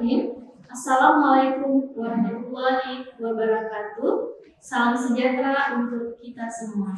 Bismillahirrahmanirrahim. Assalamualaikum warahmatullahi wabarakatuh. Salam sejahtera untuk kita semua.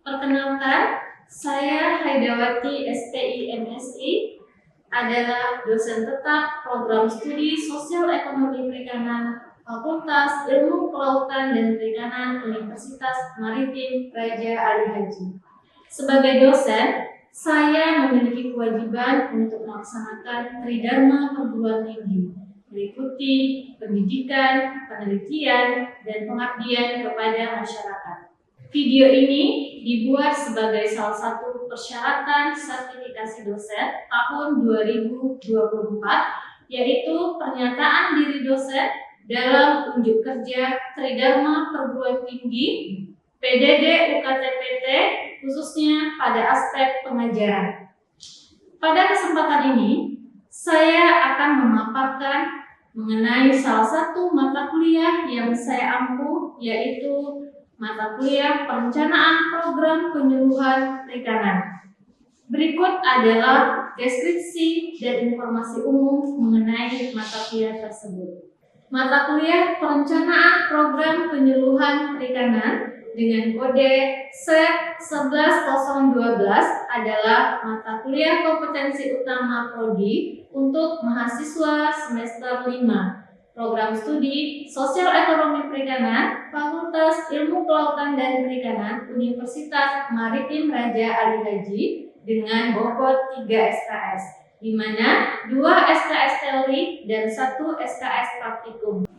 Perkenalkan, saya Haidawati STI MSI, adalah dosen tetap program studi Sosial Ekonomi Perikanan Fakultas Ilmu Kelautan dan Perikanan Universitas Maritim Raja Ali Haji. Sebagai dosen, saya memiliki kewajiban untuk melaksanakan tridharma perguruan tinggi, meliputi pendidikan, penelitian, dan pengabdian kepada masyarakat. Video ini dibuat sebagai salah satu persyaratan sertifikasi dosen tahun 2024, yaitu pernyataan diri dosen dalam unjuk kerja tridharma perguruan tinggi PDD UKT-PT, khususnya pada aspek pengajaran. Pada kesempatan ini, saya akan memaparkan mengenai salah satu mata kuliah yang saya ampuh, yaitu mata kuliah Perencanaan Program Penyuluhan Perikanan. Berikut adalah deskripsi dan informasi umum mengenai mata kuliah tersebut. Mata kuliah Perencanaan Program Penyuluhan Perikanan dengan kode C11012 adalah mata kuliah kompetensi utama Prodi untuk mahasiswa semester 5 program studi Sosial Ekonomi Perikanan Fakultas Ilmu Kelautan dan Perikanan Universitas Maritim Raja Ali Haji dengan bobot 3 SKS, di mana 2 SKS teori dan 1 SKS praktikum.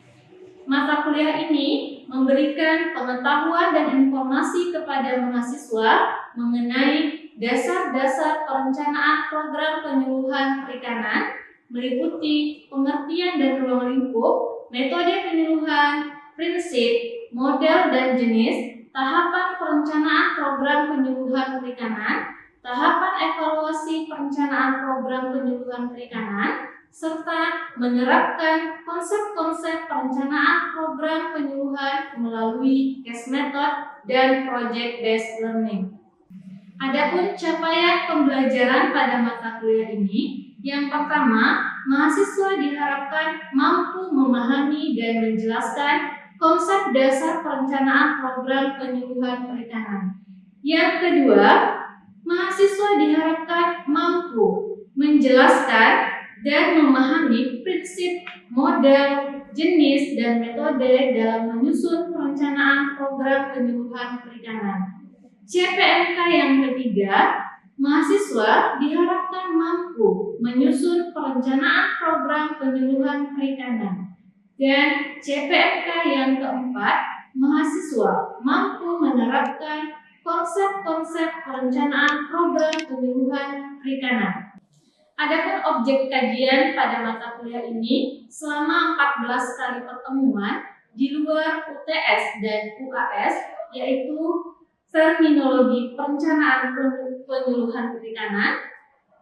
Mata kuliah ini memberikan pengetahuan dan informasi kepada mahasiswa mengenai dasar-dasar perencanaan program penyuluhan perikanan, meliputi pengertian dan ruang lingkup, metode penyuluhan, prinsip, model dan jenis, tahapan perencanaan program penyuluhan perikanan, tahapan evaluasi perencanaan program penyuluhan perikanan, serta menerapkan konsep-konsep perencanaan program penyuluhan melalui case method dan project based learning. Adapun capaian pembelajaran pada mata kuliah ini, yang pertama, mahasiswa diharapkan mampu memahami dan menjelaskan konsep dasar perencanaan program penyuluhan perikanan. Yang kedua, mahasiswa diharapkan mampu menjelaskan dan memahami prinsip, model, jenis, dan metode dalam menyusun perencanaan program penyuluhan perikanan. CPNK yang ketiga, mahasiswa diharapkan mampu menyusun perencanaan program penyuluhan perikanan. Dan CPNK yang keempat, mahasiswa mampu menerapkan konsep-konsep perencanaan program penyuluhan perikanan. Adapun objek kajian pada mata kuliah ini selama 14 kali pertemuan di luar UTS dan UAS, yaitu terminologi perencanaan penyuluhan perikanan,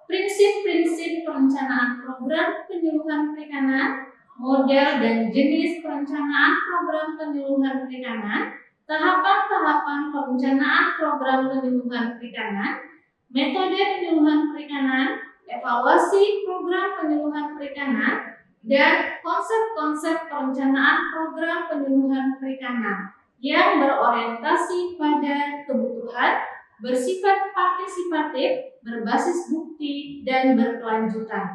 prinsip-prinsip perencanaan program penyuluhan perikanan, model dan jenis perencanaan program penyuluhan perikanan, tahapan-tahapan perencanaan program penyuluhan perikanan, metode penyuluhan perikanan, evaluasi program penyuluhan perikanan, dan konsep-konsep perencanaan program penyuluhan perikanan yang berorientasi pada kebutuhan, bersifat partisipatif, berbasis bukti, dan berkelanjutan.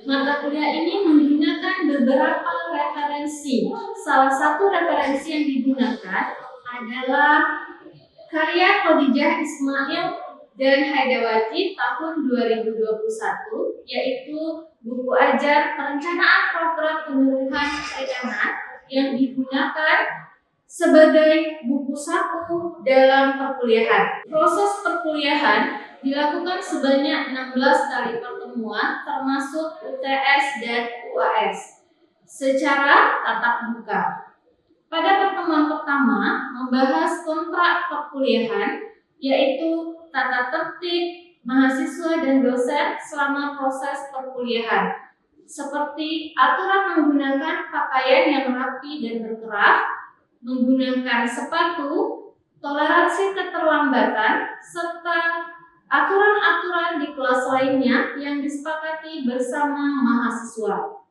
Mata kuliah ini menggunakan beberapa referensi. Salah satu referensi yang digunakan adalah karya Khadijah Ismail dan Haidawati tahun 2021, yaitu buku ajar perencanaan program penyuluhan perikanan yang digunakan sebagai buku saku dalam perkuliahan. Proses perkuliahan dilakukan sebanyak 16 kali pertemuan termasuk UTS dan UAS secara tatap muka. Pada pertemuan pertama membahas kontrak perkuliahan, yaitu tata tertib mahasiswa dan dosen selama proses perkuliahan, seperti aturan menggunakan pakaian yang rapi dan berkerah, menggunakan sepatu, toleransi keterlambatan, serta aturan-aturan di kelas lainnya yang disepakati bersama mahasiswa.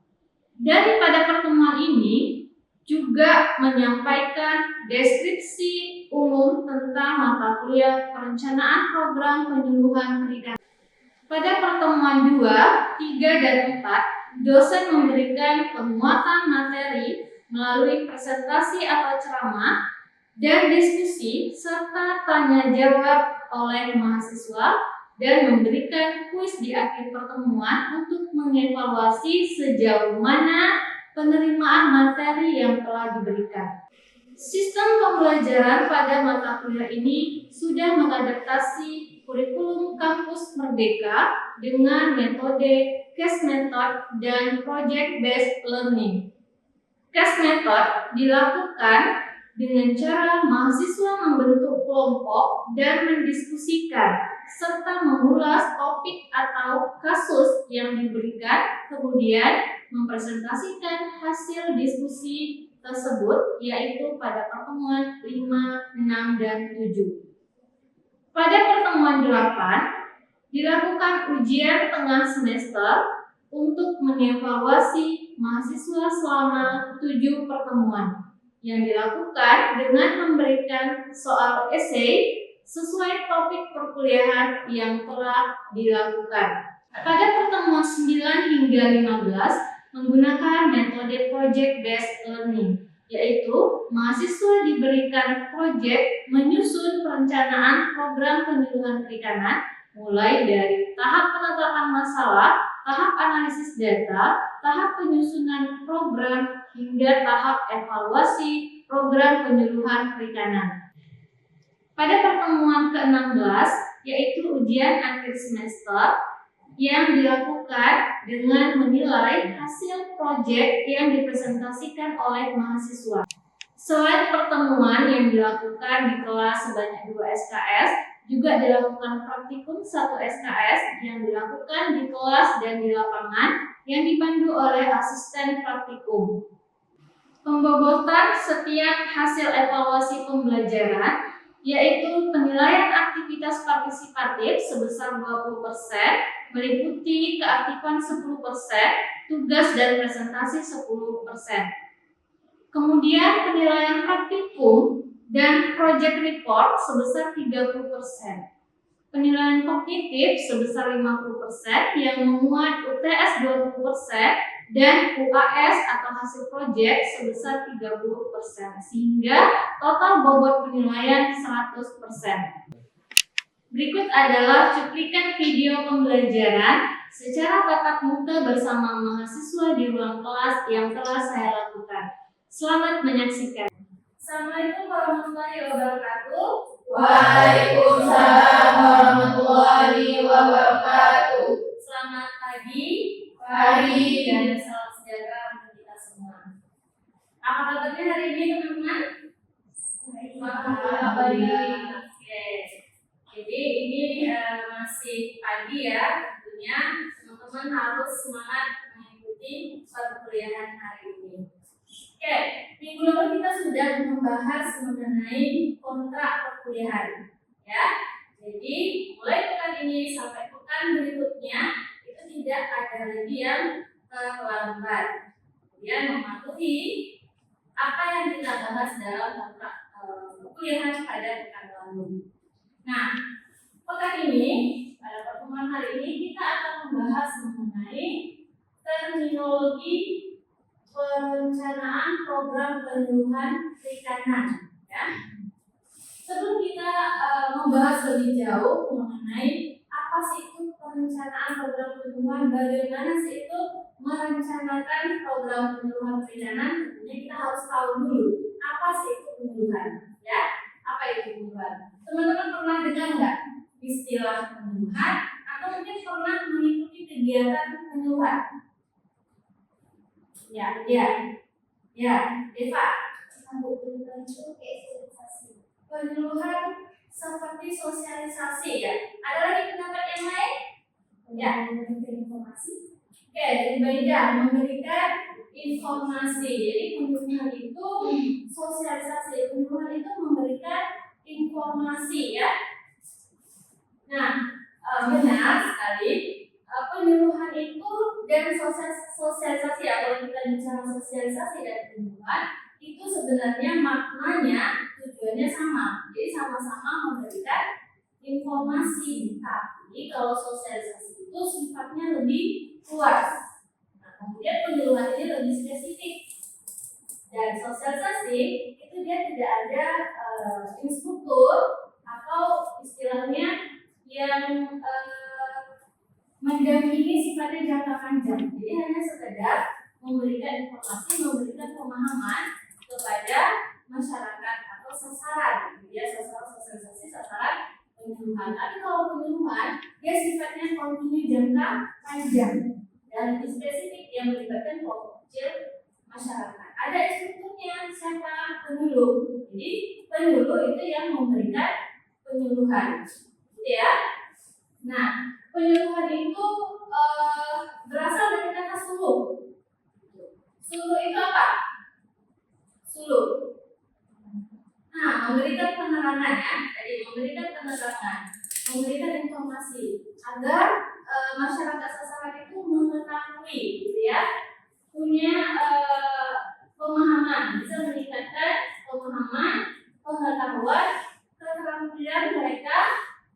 Dan pada pertemuan ini juga menyampaikan deskripsi umum tentang mata kuliah perencanaan program penyuluhan perikanan. Pada pertemuan 2, 3, dan 4, dosen memberikan penguatan materi melalui presentasi atau ceramah dan diskusi serta tanya jawab oleh mahasiswa dan memberikan kuis di akhir pertemuan untuk mengevaluasi sejauh mana penerimaan materi yang telah diberikan. Sistem pembelajaran pada mata kuliah ini sudah mengadaptasi kurikulum kampus Merdeka dengan metode case method dan project based learning. Case method dilakukan dengan cara mahasiswa membentuk kelompok dan mendiskusikan serta mengulas topik atau kasus yang diberikan, kemudian mempresentasikan hasil diskusi tersebut, yaitu pada pertemuan 5, 6, dan 7. Pada pertemuan 8, dilakukan ujian tengah semester untuk mengevaluasi mahasiswa selama 7 pertemuan yang dilakukan dengan memberikan soal esai sesuai topik perkuliahan yang telah dilakukan. Pada pertemuan 9 hingga 15 menggunakan metode project based learning, yaitu mahasiswa diberikan proyek menyusun perencanaan program penyuluhan perikanan mulai dari tahap penetapan masalah, tahap analisis data, tahap penyusunan program, hingga tahap evaluasi program penyuluhan perikanan. Pada pertemuan ke-16, yaitu ujian akhir semester, yang dilakukan dengan menilai hasil proyek yang dipresentasikan oleh mahasiswa. Selain pertemuan yang dilakukan di kelas sebanyak 2 SKS, juga dilakukan praktikum 1 SKS yang dilakukan di kelas dan di lapangan yang dipandu oleh asisten praktikum. Pembobotan setiap hasil evaluasi pembelajaran, yaitu penilaian aktivitas partisipatif sebesar 20%, meliputi keaktifan 10%, tugas dan presentasi 10%. Kemudian penilaian praktikum dan project report sebesar 30%. Penilaian kognitif sebesar 50% yang memuat UTS 20% dan UAS atau hasil proyek sebesar 30%, sehingga total bobot penilaian 100%. Berikut adalah cuplikan video pembelajaran secara tatap muka bersama mahasiswa di ruang kelas yang telah saya lakukan. Selamat menyaksikan. Assalamualaikum warahmatullahi wabarakatuh. Waalaikumsalam warahmatullahi wabarakatuh. Selamat pagi, dan salam sejahtera untuk kita semua. Apa kabarnya hari ini, teman-teman? Baik. Oke. Jadi ini masih pagi ya, tentunya teman-teman harus semangat mengikuti perkuliahan hari ini. Oke, minggu lalu kita sudah membahas mengenai kontrak perkuliahan, ya. Jadi mulai pekan ini sampai pekan berikutnya itu tidak ada lagi yang terlambat. Kemudian mematuhi apa yang kita bahas dalam kontrak perkuliahan pada pekan lalu. Nah, pekan ini pada pertemuan hari ini kita akan membahas mengenai terminologi perencanaan program penyuluhan perikanan, ya. Sebelum kita membahas lebih jauh mengenai apa sih itu perencanaan program penyuluhan, bagaimana sih itu merencanakan program penyuluhan perikanan, tentunya kita harus tahu dulu apa sih itu penyuluhan, ya. Apa itu penyuluhan? Teman-teman pernah dengar nggak istilah penyuluhan atau mungkin pernah mengikuti kegiatan penyuluhan? Ya, Eva. Penyuluhan seperti sosialisasi, ya. Ada lagi pendapat yang lain? Ya, memberikan informasi. Oke, memberikan informasi. Jadi penyuluhan itu sosialisasi. Penyuluhan itu memberikan informasi, ya. Nah, benar sekali. Penyuluhan itu Dan sosialisasi ya, kalau kita bicara sosialisasi dan penyuluhan itu sebenarnya maknanya tujuannya sama. Jadi sama-sama memberikan informasi. Tapi kalau sosialisasi itu sifatnya lebih luas. Nah, kemudian penyuluhan ini lebih spesifik. Dan sosialisasi itu dia tidak ada instruktur atau istilahnya yang mendampingi sifatnya jangka panjang. Jadi hanya sekedar memberikan informasi, memberikan pemahaman kepada masyarakat atau sasaran. Ya, sasaran sosialisasi, sasaran penyuluhan. Tapi kalau penyuluhan dia sifatnya kontinu jangka panjang dan lebih spesifik yang melibatkan kelompok kecil masyarakat. Ada instrukturnya, siapa? Penyuluh. Jadi penyuluh itu yang memberikan penyuluhan, gitu ya. Nah, penyuluhan itu berasal dari kata suluh. Suluh itu apa? Suluh. Nah, memberikan penerangan ya. Jadi memberikan penerangan, memberikan informasi agar masyarakat sasaran itu mengetahui, gitu ya, punya pemahaman, bisa meningkatkan pemahaman, pengetahuan, keterampilan mereka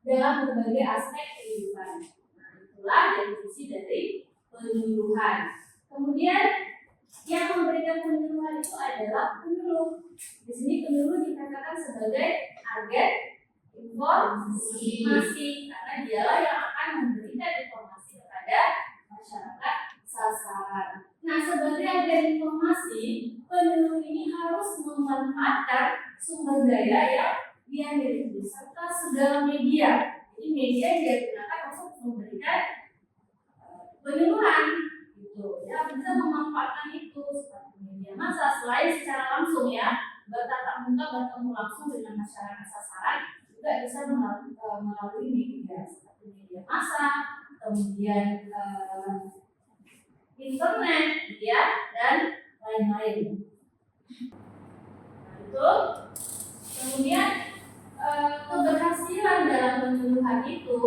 dalam berbagai aspek kehidupan. Nah, itulah definisi dari penyuluhan. Kemudian yang memberikan penyuluhan itu adalah penyuluh. Di sini penyuluh dikatakan sebagai agen informasi karena dialah yang akan memberikan informasi kepada masyarakat sasaran. Nah, sebagai agen informasi, penyuluh ini harus memanfaatkan sumber daya yang dia miliki serta segala media. Jadi media yang dia gunakan untuk memberikan penyuluhan, gitu ya, bisa memanfaatkan itu seperti media massa selain secara langsung ya, bertatap muka bertemu langsung dengan masyarakat sasaran, juga bisa melalui media seperti media massa, kemudian internet, gitu ya, dan lain-lain. Nah, itu kemudian keberhasilan dalam penyuluhan itu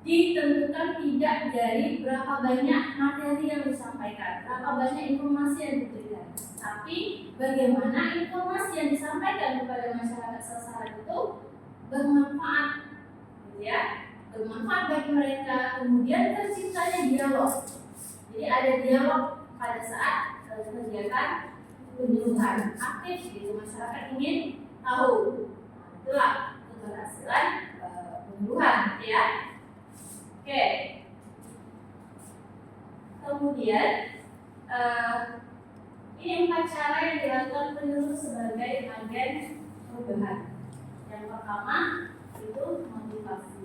ditentukan tidak dari berapa banyak materi yang disampaikan, berapa banyak informasi yang diberikan, tapi bagaimana informasi yang disampaikan kepada masyarakat sasaran itu bermanfaat, gitu ya, bermanfaat bagi mereka. Kemudian terciptanya dialog. Jadi ada dialog pada saat kegiatan penyuluhan aktif, gitu, masyarakat ingin tahu. Nah, itulah keberhasilan penyuluhan, gitu ya. Oke. Kemudian ini 4 cara yang dilakukan penyuluh sebagai agen perubahan. Yang pertama itu motivasi.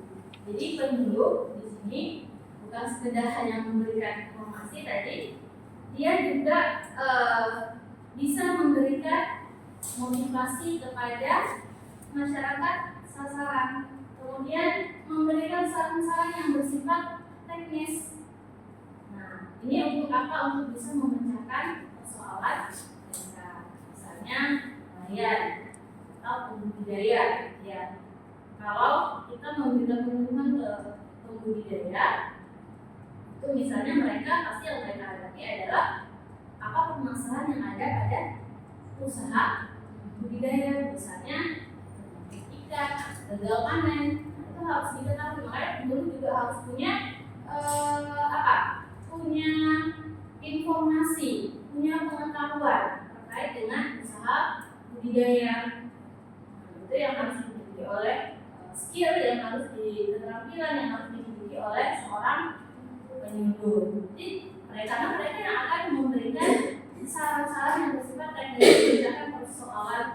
Jadi penyuluh di sini bukan sekedar hanya memberikan informasi tadi, dia juga bisa memberikan motivasi kepada masyarakat sasaran, kemudian memberikan saran-saran yang bersifat teknis. Nah, ini untuk apa? Untuk bisa memecahkan persoalan mereka, misalnya nelayan atau pembudidaya. Ya, kalau kita memberikan penyuluhan ke pembudidaya, itu misalnya mereka pasti yang mereka hadapi adalah apa permasalahan yang ada pada usaha budidaya, misalnya ikan, gagal panen, itu harus diketahui. Makanya penyuluh juga harus punya punya informasi, punya pengetahuan terkait dengan usaha budidaya. Itu yang harus dimiliki oleh skill, yang harus keterampilan yang harus dimiliki oleh seorang penyuluh. Jadi mereka yang akan memberikan saran-saran yang bersifat teknis, misalkan persoalan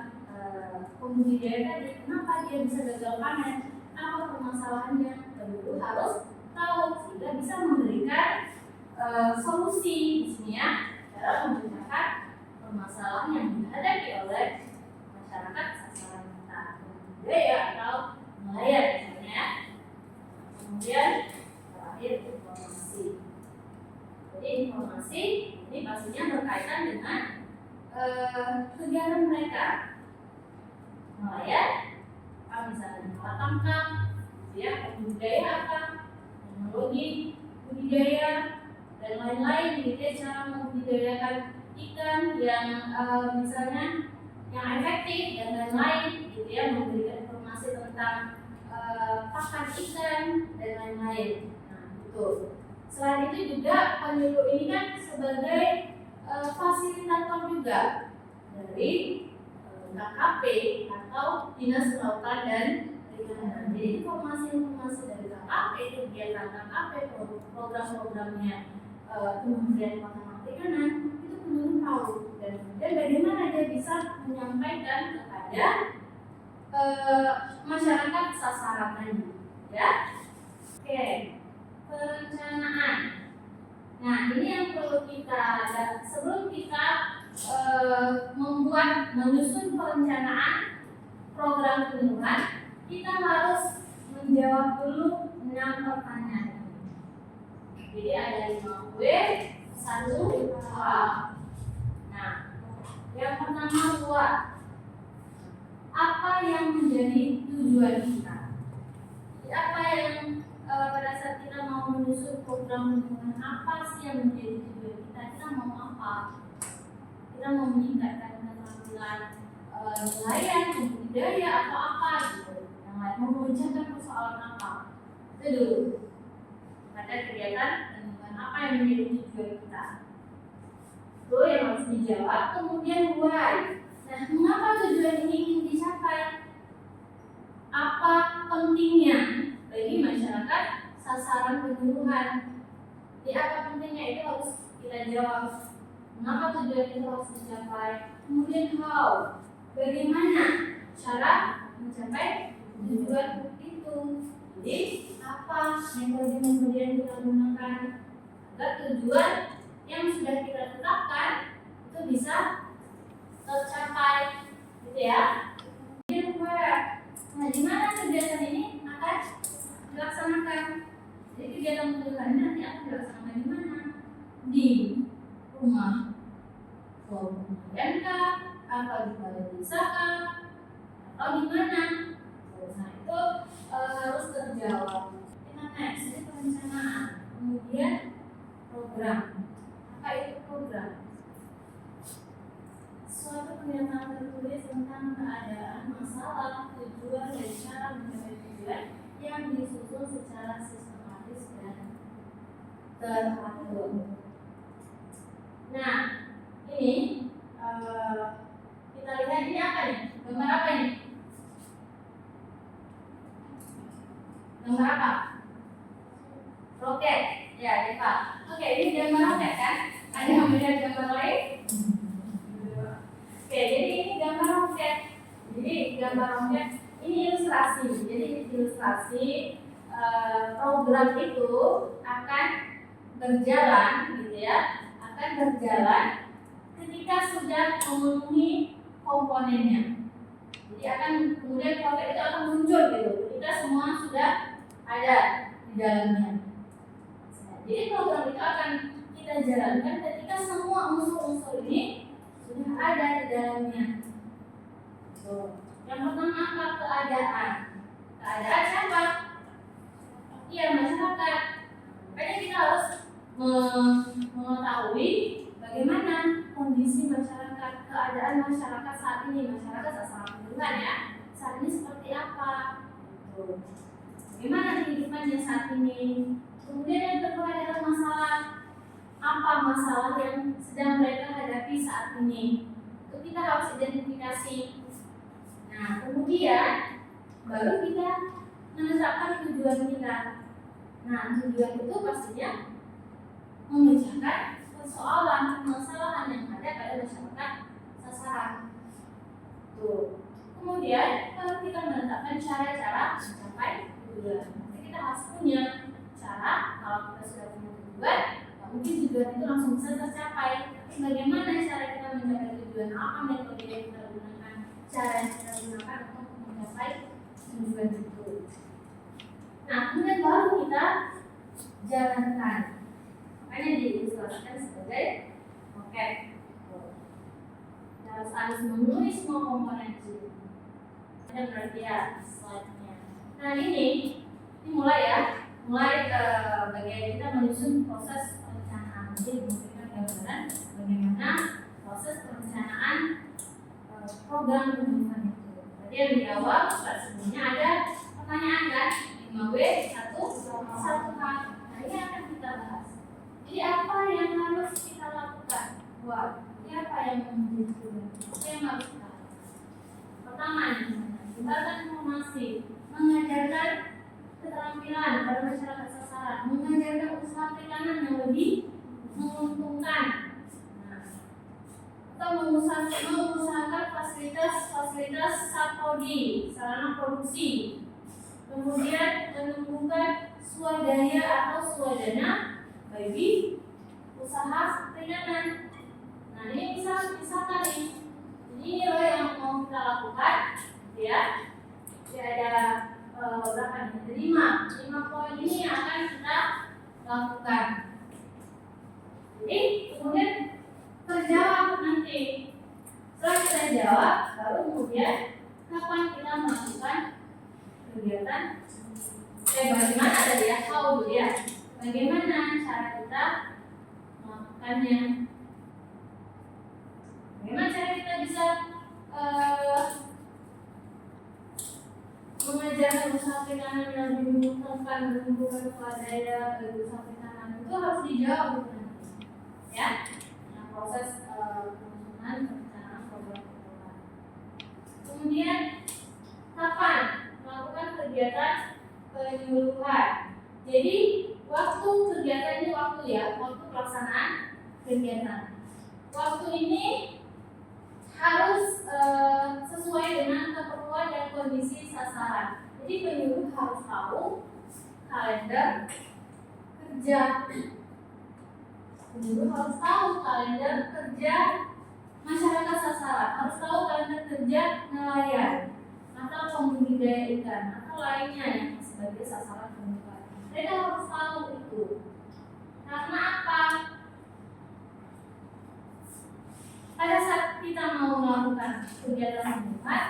pembudidaya tadi, kenapa dia bisa gagal panen, apa permasalahannya, penyuluh harus tahu sehingga bisa memberikan solusi di sini ya dalam memecahkan permasalahan yang dihadapi oleh masyarakat sasaran kita, budidaya atau nelayan misalnya. Kemudian terakhir informasi. Jadi informasi ini pastinya berkaitan dengan kegiatan mereka. Nelayan, misalnya alat tangkap, ya, budidaya apa, teknologi budidaya, dan lain-lain gitu ya, cara membudidayakan ikan yang misalnya yang efektif dan lain-lain gitu ya, memberikan informasi tentang pakan ikan dan lain-lain. Nah itu. Selain itu juga penyuluh ini kan sebagai fasilitator juga dari KKP atau Dinas Kelautan dan Perikanan. Jadi informasi-informasi dari KKP, kegiatan KKP, program-programnya Kementerian Kelautan dan Perikanan itu penyuluh tahu, dan bagaimana dia bisa menyampaikan kepada masyarakat sasaran tadi, ya. Oke, perencanaan. Nah, ini yang perlu kita sebelum kita menyusun perencanaan program penyuluhan, kita harus menjawab dulu 6 pertanyaan. Jadi ada 5W, 1H. Nah, yang pertama buat apa yang menjadi tujuan kita? Apa yang pada saat kita mau menyusun program penyuluhan, apa sih yang menjadi tujuan kita? Kita mau apa? Kita mau meningkatkan keterampilan nelayan, budidaya atau apa gitu? Yang lain mau memecahkan persoalan apa? Itu dulu. Ada kegiatan penyuluhan apa yang menjadi tujuan kita? Itu yang harus dijawab. Kemudian why? Nah, mengapa tujuan ini ingin dicapai? Apa pentingnya bagi masyarakat sasaran penyuluhan? Jadi apa pentingnya itu harus kita jawab. Mengapa tujuan itu harus dicapai? Kemudian how? Bagaimana cara mencapai tujuan itu? Jadi apa metode kemudian kita gunakan agar tujuan yang sudah kita tetapkan itu bisa tercapai, gitu ya. Kemudian where? Nah, di mana kegiatan ini akan dilaksanakan? Jadi kegiatan penyuluhan nanti akan dilaksanakan di mana? Di rumah kemudian atau di balai desa atau di mana? Nah itu harus terjawab. Kita next, ini perencanaan, kemudian program. Apa itu program? Suatu pernyataan tertulis tentang keadaan, masalah, tujuan, dan cara mencapai tujuan yang disusun secara sistematis dan teratur. Nah, ini kita lihat ini apa nih? Gambar apa ini? Gambar apa? Roket. Ya, Eva. Oke, ini gambar roket kan? Ada yang melihat gambar lain? Oke, jadi ini gambar roket. Jadi gambar roket ini ilustrasi. Jadi ilustrasi program itu akan berjalan, gitu ya, akan berjalan ketika sudah memenuhi komponennya. Jadi akan kemudian roket itu akan muncul gitu ketika semua sudah ada di dalamnya. Jadi program itu akan kita jalankan ketika semua unsur-unsur ini sudah ada di dalamnya. Yang pertama apa? Keadaan. Keadaan siapa? Iya, masyarakat. Makanya kita harus mengetahui bagaimana kondisi masyarakat, keadaan masyarakat saat ini, masyarakat sasaran penyuluhan ya. Saat ini seperti apa? Bagaimana kehidupannya saat ini? Kemudian yang kedua adalah masalah. Apa masalah yang sedang mereka hadapi saat ini? Itu kita harus identifikasi. Nah, kemudian baru kita menetapkan tujuan kita. Nah, tujuan itu pastinya memecahkan persoalan, permasalahan yang ada pada masyarakat sasaran. Tuh. Kemudian baru kita menetapkan cara-cara mencapai tujuan. Jadi kita harus punya cara. Kalau kita sudah punya tujuan, mungkin tujuan itu langsung bisa tercapai. Tapi bagaimana cara kita mencapai tujuan? Apa metode yang kita gunakan? Cara yang kita gunakan untuk mencapai tujuan itu. Nah, kemudian baru kita jalankan. Makanya diilustrasikan sebagai roket. Harus menulis semua komponen itu. Dan berarti ya slide-nya. Nah ini mulai ya, mulai bagian kita menyusun proses perencanaan. nanti memberikan gambaran bagaimana proses perencanaan program pembunuhan itu. Tadi yang di awal sebelumnya ada pertanyaan kan 5W 1 H. Nah ini akan kita bahas. Jadi apa yang harus kita lakukan? Wah, ini apa yang menjadi tugas? Apa yang harus kita lakukan? Pertama, menyebarkan informasi, mengajarkan keterampilan pada masyarakat sasaran, mengajarkan usaha perikanan yang lebih menguntungkan, atau mengusahakan fasilitas saprodi, sarana produksi, kemudian menumbuhkan swadaya atau swadana bagi usaha perikanan. Nah ini misalkan ini loh yang mau kita lakukan, ya. Jadi ada berapa nih? 5 poin ini yang akan kita lakukan. Jadi kemudian terjawab nanti. Setelah kita jawab, baru kemudian kapan kita melakukan kegiatan? Bagaimana tadi ya? How dulu ya? Bagaimana cara kita melakukannya? Bagaimana cara kita bisa mengajarkan usaha perikanan yang menguntungkan, menumbuhkan swadaya bagi usaha perikanan itu harus dijawab nanti, ya. Nah, proses penyusunan perencanaan program pembunuhan. Kemudian kapan melakukan kegiatan penyuluhan? Jadi waktu kegiatan ini waktu pelaksanaan kegiatan. Waktu ini harus sesuai dengan keperluan dan kondisi sasaran. Jadi penyuluh harus tahu kalender kerja. Penyuluh harus tahu kalender kerja masyarakat sasaran, harus tahu kalender kerja nelayan atau pembudidaya ikan atau lainnya yang sebagai sasaran penyuluhan. Mereka harus tahu itu. Karena apa? Pada saat kita mau melakukan kegiatan penyuluhan,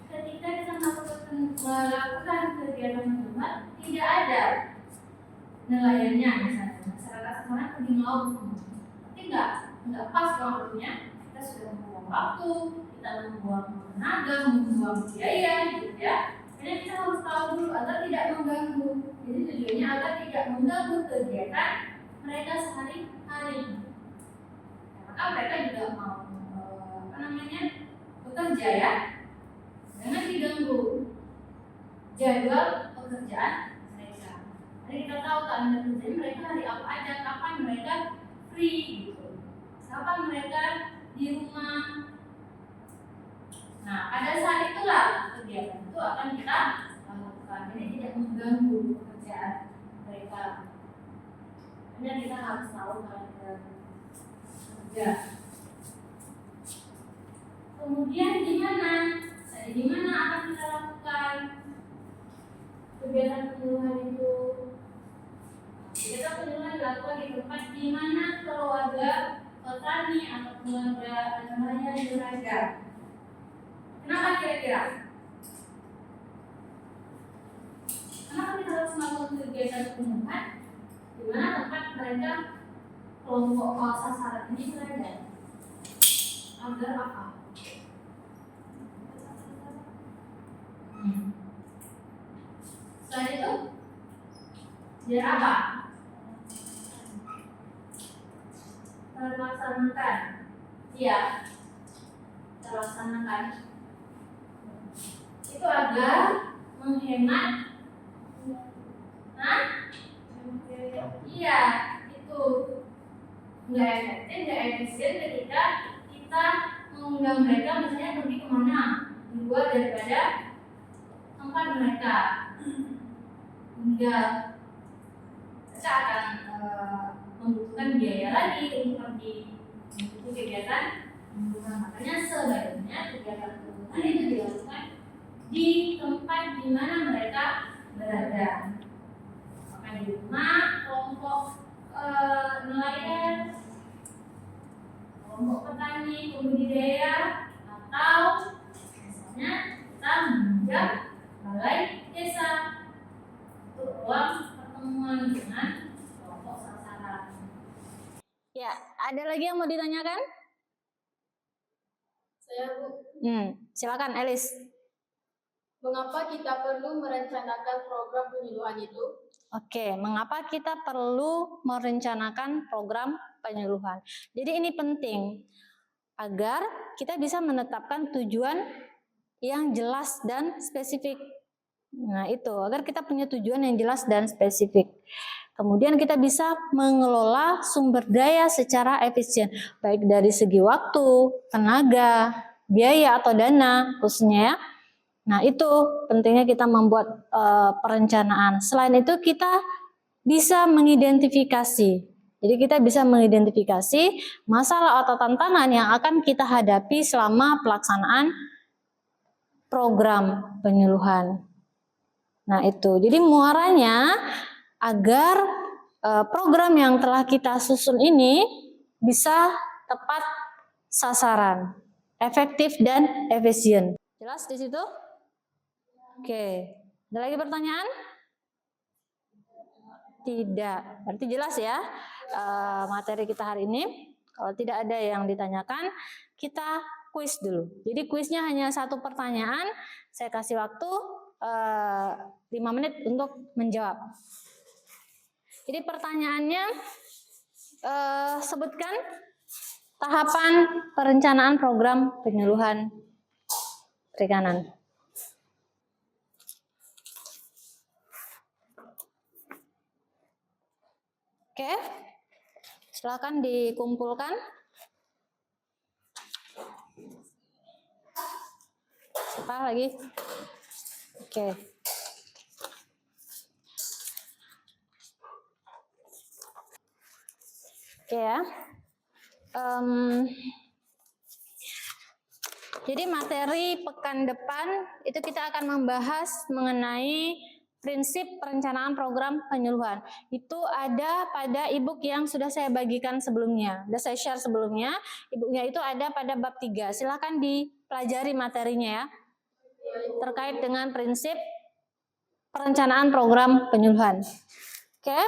ketika kita melakukan kegiatan penyuluhan, tidak ada nelayannya misalnya, masyarakat sasaran pergi melaut semua. Tapi enggak pas waktunya, kita sudah membuang waktu, kita membuang tenaga, membuang biaya, gitu ya. Jadi kita harus tahu dulu agar tidak mengganggu. Jadi tujuannya agar tidak mengganggu kegiatan mereka sehari-hari. Maka mereka juga mau bekerja ya, jangan diganggu jadwal pekerjaan mereka. Jadi kita tahu kalender kerja mereka hari apa aja, kapan mereka free gitu, kapan mereka di rumah. Nah pada saat itulah kegiatan itu akan kita lakukan. Jadi tidak mengganggu pekerjaan mereka. Hanya kita harus tahu kalender kerja. Kemudian di mana akan kita lakukan kegiatan penyuluhan itu? Kegiatan penyuluhan dilakukan di tempat di mana keluarga petani atau keluarga nelayan berada. Kenapa kira-kira? Kenapa kita harus melakukan kegiatan penyuluhan di mana tempat mereka kelompok sasaran ini berada? Agar apa? Selain itu, biar apa? Terlaksanakan. Iya, terlaksanakan. Itu agar menghemat. Iya, itu nggak efektif, nggak efisien ketika kita mengundang mereka misalnya pergi kemana di luar daripada tempat mereka. Hingga kita akan membutuhkan biaya lagi untuk pergi untuk kegiatan pembunuhan. Makanya sebaiknya kegiatan pembunuhan itu dilakukan di tempat di mana mereka berada. Maka di rumah kelompok nelayan, kelompok petani, pembudidaya, atau misalnya kita menunjuk balai desa untuk ruang pertemuan dengan kelompok sasaran. Ya, ada lagi yang mau ditanyakan? Saya Bu, Silakan Elis. mengapa kita perlu merencanakan program penyuluhan itu? Oke, mengapa kita perlu merencanakan program penyuluhan? Jadi ini penting agar kita bisa menetapkan tujuan yang jelas dan spesifik. Nah, itu agar kita punya tujuan yang jelas dan spesifik. Kemudian kita bisa mengelola sumber daya secara efisien, baik dari segi waktu, tenaga, biaya atau dana khususnya ya. Nah, itu pentingnya kita membuat perencanaan. Selain itu kita bisa mengidentifikasi. Jadi kita bisa mengidentifikasi masalah atau tantangan yang akan kita hadapi selama pelaksanaan program penyuluhan. Nah, itu. Jadi muaranya agar program yang telah kita susun ini bisa tepat sasaran, efektif dan efisien. Jelas di situ? Oke, ada lagi pertanyaan? Tidak, berarti jelas ya materi kita hari ini. Kalau tidak ada yang ditanyakan, kita kuis dulu. Jadi kuisnya hanya satu pertanyaan, saya kasih waktu 5 menit untuk menjawab. Jadi pertanyaannya, sebutkan tahapan perencanaan program penyuluhan perikanan. Oke, silakan dikumpulkan. Siapa lagi? Oke. Oke ya. Jadi materi pekan depan itu kita akan membahas mengenai prinsip perencanaan program penyuluhan. Itu ada pada e-book yang sudah saya bagikan sebelumnya, sudah saya share sebelumnya. E-booknya itu ada pada bab 3. Silakan dipelajari materinya ya, terkait dengan prinsip perencanaan program penyuluhan. Oke,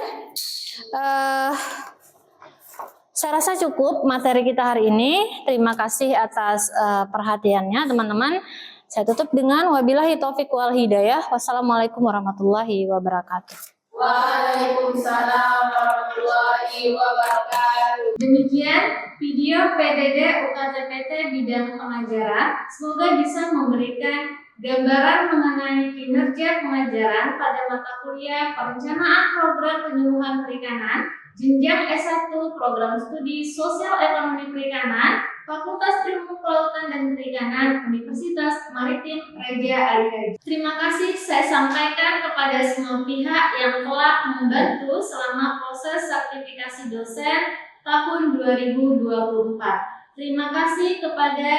saya rasa cukup materi kita hari ini. Terima kasih atas perhatiannya teman-teman. Saya tutup dengan wabillahi taufiq wal hidayah. Wassalamualaikum warahmatullahi wabarakatuh. Waalaikumsalam warahmatullahi wabarakatuh. Demikian video PDD UKTPT bidang pengajaran. Semoga bisa memberikan gambaran mengenai kinerja pengajaran pada mata kuliah perencanaan program penyuluhan perikanan, jenjang S1 program studi sosial ekonomi perikanan, Fakultas Ilmu Kelautan dan Perikanan, Universitas Maritim Raja Ali Haji. Terima kasih saya sampaikan kepada semua pihak yang telah membantu selama proses sertifikasi dosen tahun 2024. Terima kasih kepada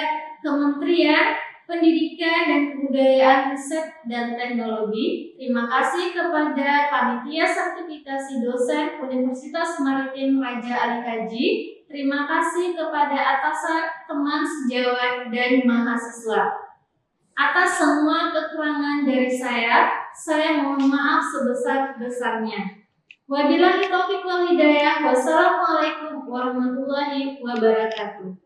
Kementerian Pendidikan dan Kebudayaan, Riset dan Teknologi. Terima kasih kepada Panitia Sertifikasi Dosen Universitas Maritim Raja Ali Haji. Terima kasih kepada atasan, teman sejawat, dan mahasiswa. Atas semua kekurangan dari saya mohon maaf sebesar-besarnya. Wabillahi taufiq wal hidayah. Wassalamualaikum warahmatullahi wabarakatuh.